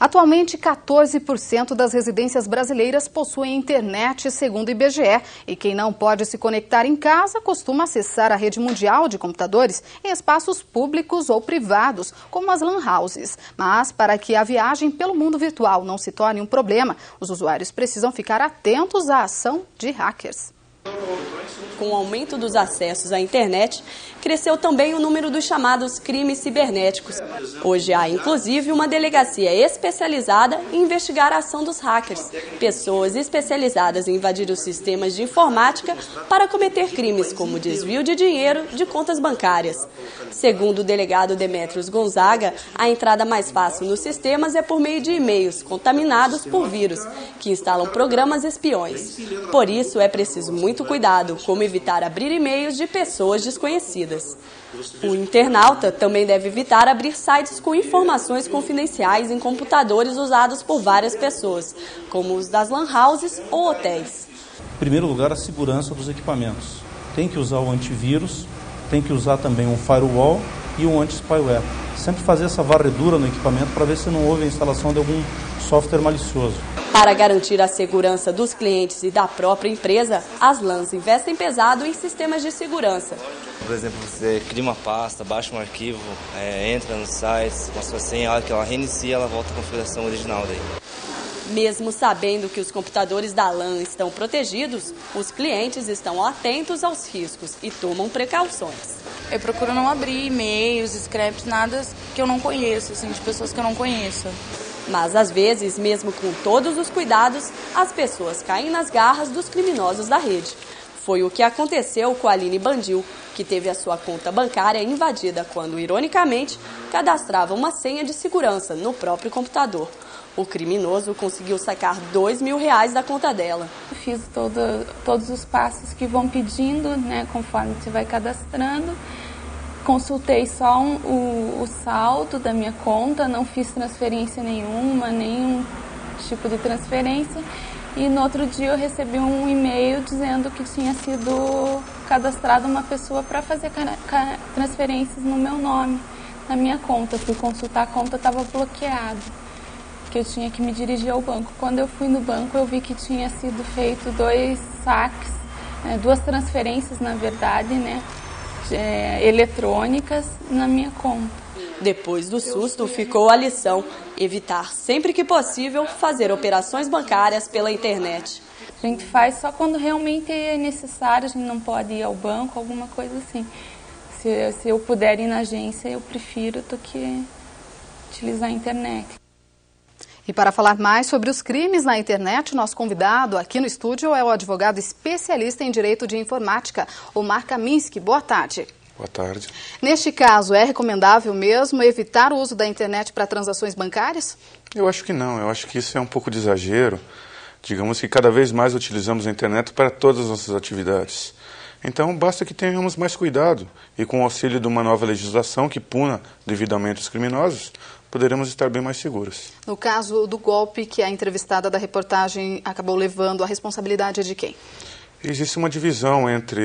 Atualmente, 14% das residências brasileiras possuem internet, segundo o IBGE. E quem não pode se conectar em casa costuma acessar a rede mundial de computadores em espaços públicos ou privados, como as LAN houses. Mas, para que a viagem pelo mundo virtual não se torne um problema, os usuários precisam ficar atentos à ação de hackers. Com o aumento dos acessos à internet, cresceu também o número dos chamados crimes cibernéticos. Hoje há, inclusive, uma delegacia especializada em investigar a ação dos hackers, pessoas especializadas em invadir os sistemas de informática para cometer crimes como desvio de dinheiro de contas bancárias. Segundo o delegado Demetrios Gonzaga, a entrada mais fácil nos sistemas é por meio de e-mails contaminados por vírus, que instalam programas espiões. Por isso, é preciso muito cuidado, como evitar abrir e-mails de pessoas desconhecidas. O internauta também deve evitar abrir sites com informações confidenciais em computadores usados por várias pessoas, como os das LAN houses ou hotéis. Em primeiro lugar, a segurança dos equipamentos. Tem que usar o antivírus, tem que usar também um firewall e um anti-spyware. Sempre fazer essa varredura no equipamento para ver se não houve a instalação de algum software malicioso. Para garantir a segurança dos clientes e da própria empresa, as LANs investem pesado em sistemas de segurança. Por exemplo, você cria uma pasta, baixa um arquivo, entra nos sites, com a sua senha, a hora que ela reinicia, ela volta à configuração original daí. Mesmo sabendo que os computadores da LAN estão protegidos, os clientes estão atentos aos riscos e tomam precauções. Eu procuro não abrir e-mails, scripts, nada que eu não conheço, assim, de pessoas que eu não conheço. Mas, às vezes, mesmo com todos os cuidados, as pessoas caem nas garras dos criminosos da rede. Foi o que aconteceu com a Aline Bandil, que teve a sua conta bancária invadida quando, ironicamente, cadastrava uma senha de segurança no próprio computador. O criminoso conseguiu sacar R$2.000 da conta dela. Eu fiz todos os passos que vão pedindo, né, conforme você vai cadastrando. Consultei só o saldo da minha conta, não fiz transferência nenhuma, nenhum tipo de transferência. E no outro dia eu recebi um e-mail dizendo que tinha sido cadastrada uma pessoa para fazer transferências no meu nome, na minha conta. Eu fui consultar, a conta estava bloqueada, que eu tinha que me dirigir ao banco. Quando eu fui no banco, eu vi que tinha sido feito 2 saques, 2 transferências, na verdade, né? Eletrônicas na minha conta. Depois do susto, ficou a lição: evitar sempre que possível fazer operações bancárias pela internet. A gente faz só quando realmente é necessário, a gente não pode ir ao banco, alguma coisa assim. Se eu puder ir na agência, eu prefiro do que utilizar a internet. E para falar mais sobre os crimes na internet, nosso convidado aqui no estúdio é o advogado especialista em direito de informática, Omar Kaminski. Boa tarde. Boa tarde. Neste caso, é recomendável mesmo evitar o uso da internet para transações bancárias? Eu acho que não, eu acho que isso é um pouco de exagero. Digamos que cada vez mais utilizamos a internet para todas as nossas atividades. Então, basta que tenhamos mais cuidado e com o auxílio de uma nova legislação que puna devidamente os criminosos, poderemos estar bem mais seguros. No caso do golpe que a entrevistada da reportagem acabou levando, a responsabilidade é de quem? Existe uma divisão entre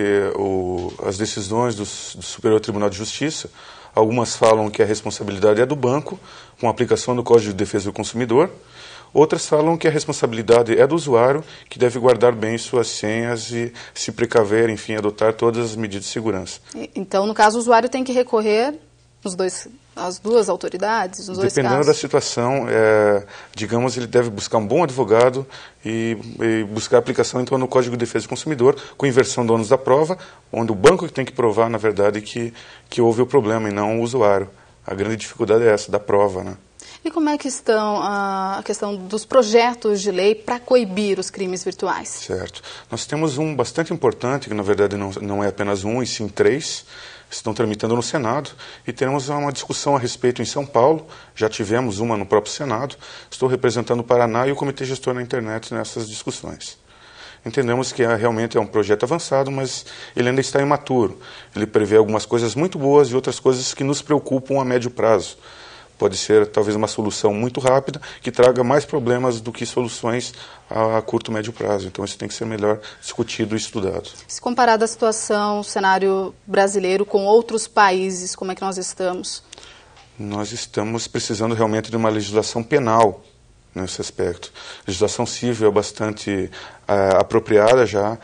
as decisões do Superior Tribunal de Justiça. Algumas falam que a responsabilidade é do banco, com a aplicação do Código de Defesa do Consumidor. Outras falam que a responsabilidade é do usuário, que deve guardar bem suas senhas e se precaver, enfim, adotar todas as medidas de segurança. Então, no caso, o usuário tem que recorrer as duas autoridades, nos dois casos? Dependendo da situação, digamos, ele deve buscar um bom advogado e buscar a aplicação, então, no Código de Defesa do Consumidor, com inversão do ônus da prova, onde o banco que tem que provar, na verdade, que houve o problema e não o usuário. A grande dificuldade é essa, da prova, né? E como é que estão a questão dos projetos de lei para coibir os crimes virtuais? Certo. Nós temos um bastante importante, que na verdade não é apenas um, e sim 3, estão tramitando no Senado, e teremos uma discussão a respeito em São Paulo, já tivemos uma no próprio Senado, estou representando o Paraná e o Comitê Gestor na Internet nessas discussões. Entendemos que realmente é um projeto avançado, mas ele ainda está imaturo. Ele prevê algumas coisas muito boas e outras coisas que nos preocupam a médio prazo. Pode ser talvez uma solução muito rápida que traga mais problemas do que soluções a curto e médio prazo. Então isso tem que ser melhor discutido e estudado. Se comparado a situação, o cenário brasileiro com outros países, como é que nós estamos? Nós estamos precisando realmente de uma legislação penal nesse aspecto. A legislação civil é bastante apropriada já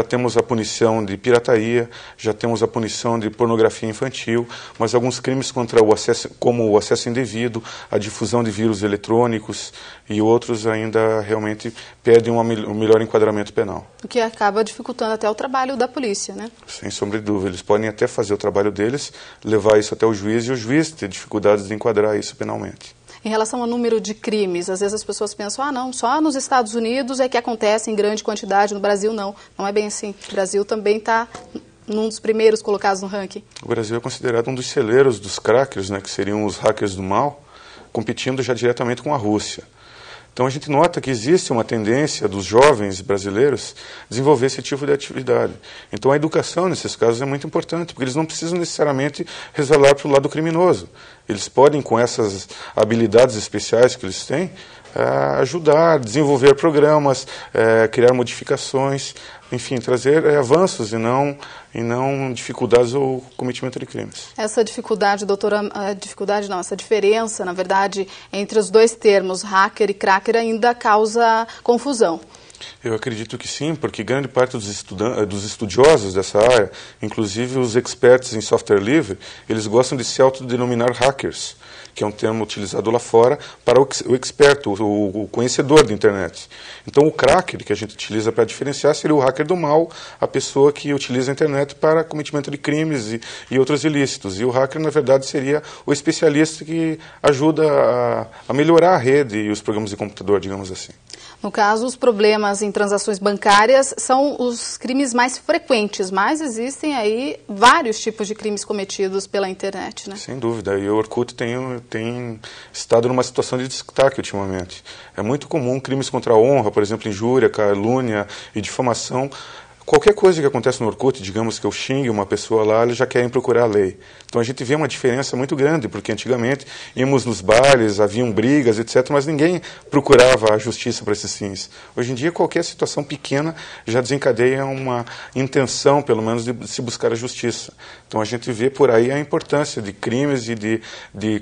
temos a punição de pirataria, já temos a punição de pornografia infantil, mas alguns crimes contra o acesso, como o acesso indevido, a difusão de vírus eletrônicos e outros ainda realmente pedem um melhor enquadramento penal. O que acaba dificultando até o trabalho da polícia, né? Sem sombra de dúvida. Eles podem até fazer o trabalho deles, levar isso até o juiz e o juiz ter dificuldades de enquadrar isso penalmente. Em relação ao número de crimes, às vezes as pessoas pensam, não, só nos Estados Unidos é que acontece em grande quantidade, no Brasil não. Não é bem assim. O Brasil também está num dos primeiros colocados no ranking. O Brasil é considerado um dos celeiros dos crackers, né, que seriam os hackers do mal, competindo já diretamente com a Rússia. Então a gente nota que existe uma tendência dos jovens brasileiros desenvolver esse tipo de atividade. Então a educação nesses casos é muito importante, porque eles não precisam necessariamente resvalar para o lado criminoso. Eles podem, com essas habilidades especiais que eles têm, ajudar, desenvolver programas, criar modificações, enfim, trazer avanços e não dificuldades ou cometimento de crimes. Essa dificuldade, doutora, essa diferença, na verdade, entre os dois termos, hacker e cracker, ainda causa confusão. Eu acredito que sim, porque grande parte dos estudiosos dessa área, inclusive os experts em software livre, eles gostam de se autodenominar hackers, que é um termo utilizado lá fora para o expert, o conhecedor da internet. Então o cracker, que a gente utiliza para diferenciar, seria o hacker do mal, a pessoa que utiliza a internet para cometimento de crimes e outros ilícitos. E o hacker, na verdade, seria o especialista que ajuda a melhorar a rede e os programas de computador, digamos assim. No caso, os problemas em transações bancárias são os crimes mais frequentes, mas existem aí vários tipos de crimes cometidos pela internet, né? Sem dúvida, e o Orkut tem estado numa situação de destaque ultimamente. É muito comum crimes contra a honra, por exemplo, injúria, calúnia e difamação. Qualquer coisa que acontece no Orkut, digamos que eu xingue uma pessoa lá, eles já querem procurar a lei. Então a gente vê uma diferença muito grande, porque antigamente íamos nos bailes, haviam brigas, etc., mas ninguém procurava a justiça para esses fins. Hoje em dia, qualquer situação pequena já desencadeia uma intenção, pelo menos, de se buscar a justiça. Então a gente vê por aí a importância de crimes e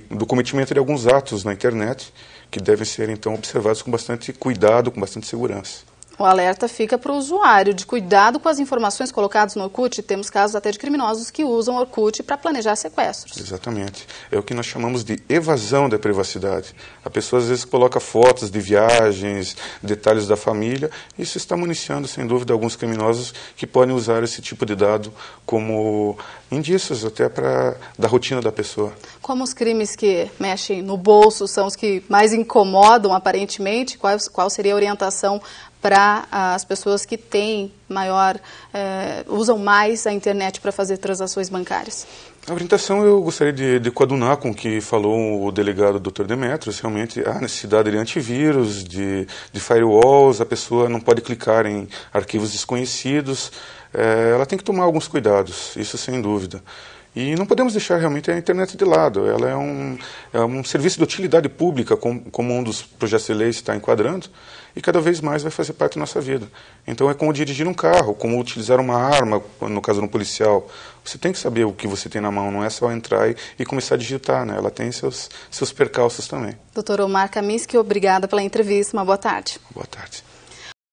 do cometimento de alguns atos na internet, que devem ser, então, observados com bastante cuidado, com bastante segurança. O alerta fica para o usuário de cuidado com as informações colocadas no Orkut. Temos casos até de criminosos que usam o Orkut para planejar sequestros. Exatamente. É o que nós chamamos de evasão da privacidade. A pessoa às vezes coloca fotos de viagens, detalhes da família. Isso está municiando, sem dúvida, alguns criminosos que podem usar esse tipo de dado como indícios até da rotina da pessoa. Como os crimes que mexem no bolso são os que mais incomodam, aparentemente, qual seria a orientação para as pessoas que têm usam mais a internet para fazer transações bancárias? A orientação eu gostaria de coadunar com o que falou o delegado Dr. Demetrios. Realmente há necessidade de antivírus, de firewalls, a pessoa não pode clicar em arquivos desconhecidos, ela tem que tomar alguns cuidados, isso sem dúvida. E não podemos deixar realmente a internet de lado. Ela é um serviço de utilidade pública, como um dos projetos de lei está enquadrando, e cada vez mais vai fazer parte da nossa vida. Então é como dirigir um carro, como utilizar uma arma, no caso de um policial. Você tem que saber o que você tem na mão, não é só entrar e começar a digitar, né? Ela tem seus percalços também. Dr. Omar Kaminski, obrigada pela entrevista. Uma boa tarde. Boa tarde.